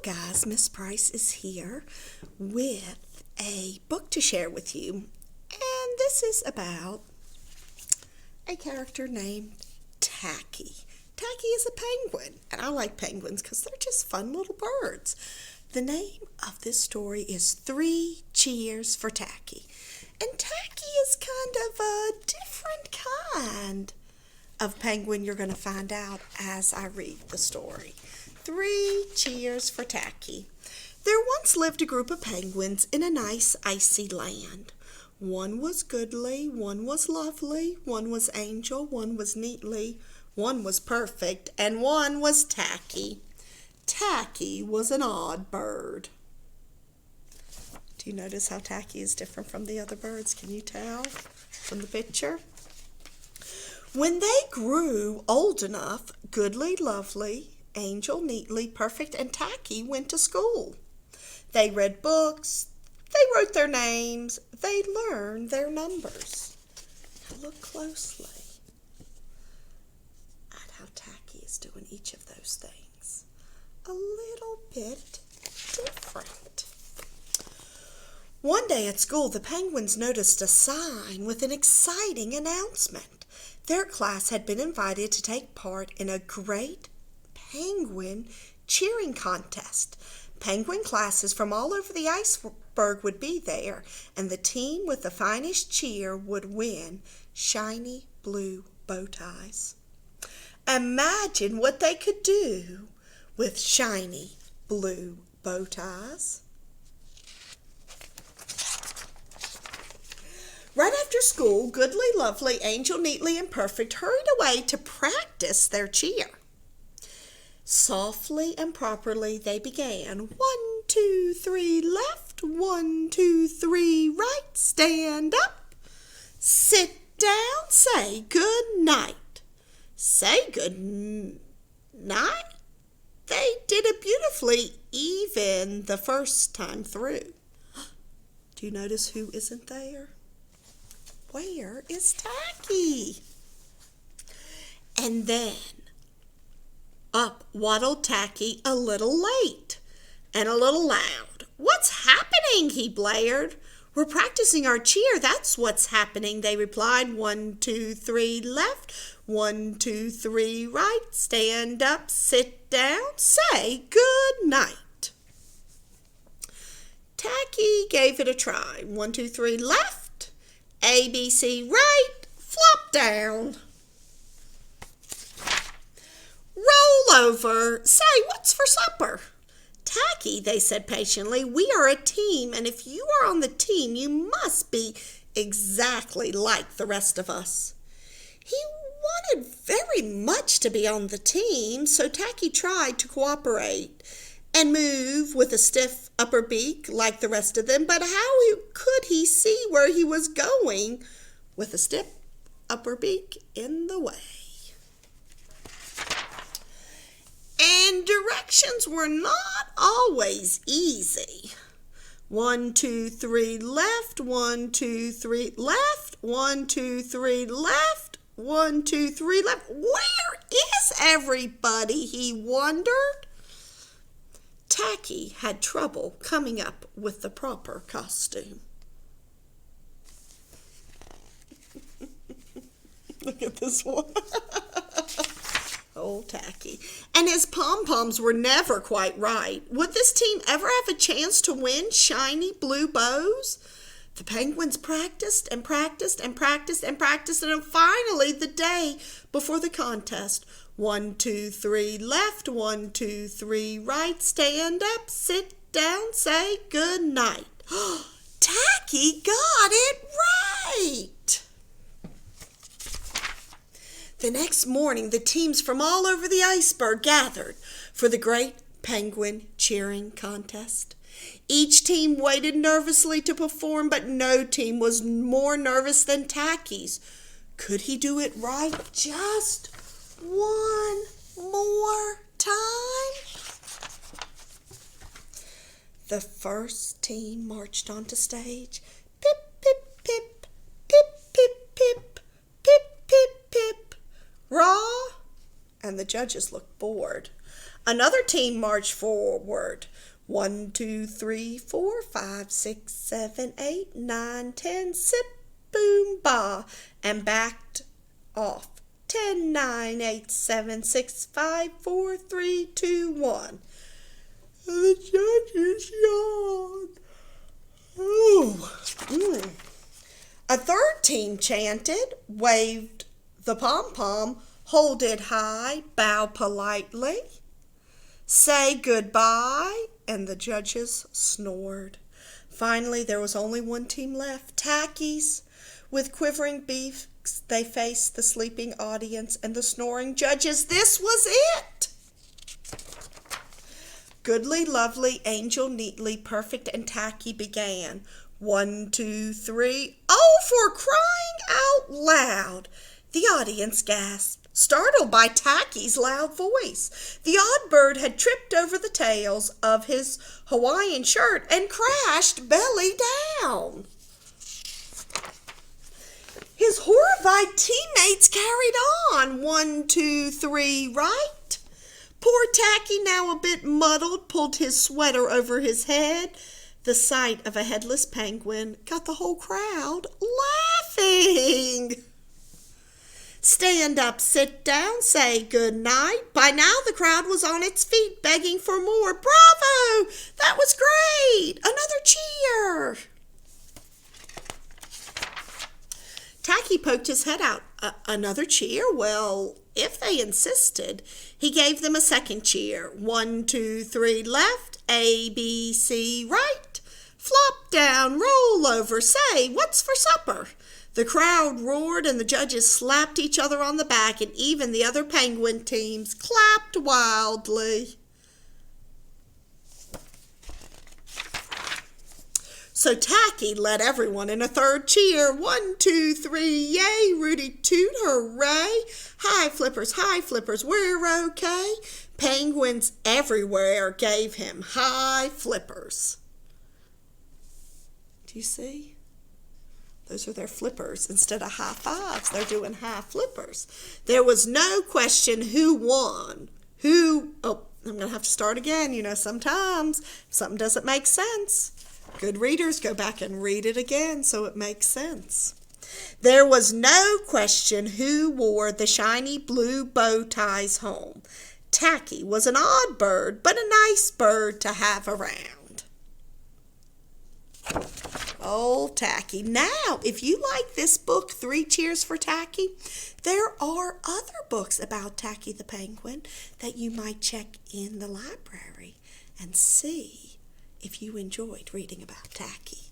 guys, Miss Price is here with a book to share with you. And this is about a character named Tacky. Tacky is a penguin, and I like penguins because they're just fun little birds. The name of this story is 3 Cheers for Tacky. And Tacky is kind of a different kind of penguin you're going to find out as I read the story. 3 Cheers for Tacky. There once lived a group of penguins in a nice icy land. One was goodly, one was lovely, one was angel, one was neatly, one was perfect, and one was Tacky. Tacky was an odd bird. Do you notice how Tacky is different from the other birds? Can you tell from the picture? When they grew old enough, goodly, lovely, angel, neatly, perfect, and Tacky went to school. They read books, they wrote their names, they learned their numbers. Now look closely at how Tacky is doing each of those things. A little bit different. One day at school, the penguins noticed a sign with an exciting announcement. Their class had been invited to take part in a great penguin cheering contest. Penguin classes from all over the iceberg would be there, and the team with the finest cheer would win shiny blue bow ties. Imagine what they could do with shiny blue bow ties. Right after school, goodly, lovely, angel, neatly, and perfect hurried away to practice their cheer. Softly and properly they began. 1, 2, 3, left. 1, 2, 3, right. Stand up. Sit down. Say good night. Say good night. They did it beautifully, even the first time through. Do you notice who isn't there? Where is Tacky? And then up waddled Tacky a little late and a little loud. What's happening? He blared. We're practicing our cheer. That's what's happening, they replied. 1, 2, 3, left. 1, 2, 3, right. Stand up, sit down, say good night. Tacky gave it a try. 1, 2, 3, left. A, B, C, right, flop down. Roll over. Say, what's for supper? Tacky, they said patiently, we are a team, and if you are on the team, you must be exactly like the rest of us. He wanted very much to be on the team, so Tacky tried to cooperate and move with a stiff upper beak like the rest of them, but how could he see where he was going with a stiff upper beak in the way? And directions were not always easy. 1, 2, 3, left. 1, 2, 3, left. 1, 2, 3, left. 1, 2, 3, left. Where is everybody? He wondered. Tacky had trouble coming up with the proper costume. Look at this one. Old Tacky. And his pom-poms were never quite right. Would this team ever have a chance to win shiny blue bows? The penguins practiced and practiced and practiced and practiced, and finally the day before the contest. 1, 2, 3, left. 1, 2, 3, right. Stand up, sit down, say good night. Tacky got it right. The next morning, the teams from all over the iceberg gathered for the great penguin cheering contest. Each team waited nervously to perform, but no team was more nervous than Tacky's. Could he do it right just one more time? The first team marched onto stage. Pip, pip, pip, pip, pip, pip, pip, pip, pip. Raw and the judges looked bored. Another team marched forward. 1, 2, 3, 4, 5, 6, 7, 8, 9, 10, sip, boom, ba, and backed off. 10, 9, 8, 7, 6, 5, 4, 3, 2, 1. The judges yawned. Ooh. A third team chanted, waved the pom-pom, hold it high, bow politely, say goodbye, and the judges snored. Finally, there was only one team left, Tacky's. With quivering beaks, they faced the sleeping audience and the snoring judges. This was it! Goodly, lovely, angel, neatly, perfect, and Tacky began. 1, 2, 3. Oh, for crying out loud! The audience gasped, startled by Tacky's loud voice. The odd bird had tripped over the tails of his Hawaiian shirt and crashed belly down. His horrified teammates carried on. 1, 2, 3, right? Poor Tacky, now a bit muddled, pulled his sweater over his head. The sight of a headless penguin got the whole crowd laughing. Stand up, sit down, say good night. By now the crowd was on its feet, begging for more. Bravo! That was great! Another cheer! Tacky poked his head out. Another cheer? Well, if they insisted. He gave them a second cheer. 1, 2, 3, left. A, B, C, right. Flop down, roll over, say, what's for supper? The crowd roared and the judges slapped each other on the back, and even the other penguin teams clapped wildly. So Tacky led everyone in a third cheer. 1, 2, 3, yay, Rudy toot, hooray. Hi flippers, we're okay. Penguins everywhere gave him high flippers. Do you see? Those are their flippers. Instead of high fives, they're doing high flippers. There was no question who won. I'm going to have to start again. Sometimes something doesn't make sense. Good readers, go back and read it again so it makes sense. There was no question who wore the shiny blue bow ties home. Tacky was an odd bird, but a nice bird to have around. Oh, Tacky. Now, if you like this book, 3 Cheers for Tacky, there are other books about Tacky the Penguin that you might check in the library and see if you enjoyed reading about Tacky.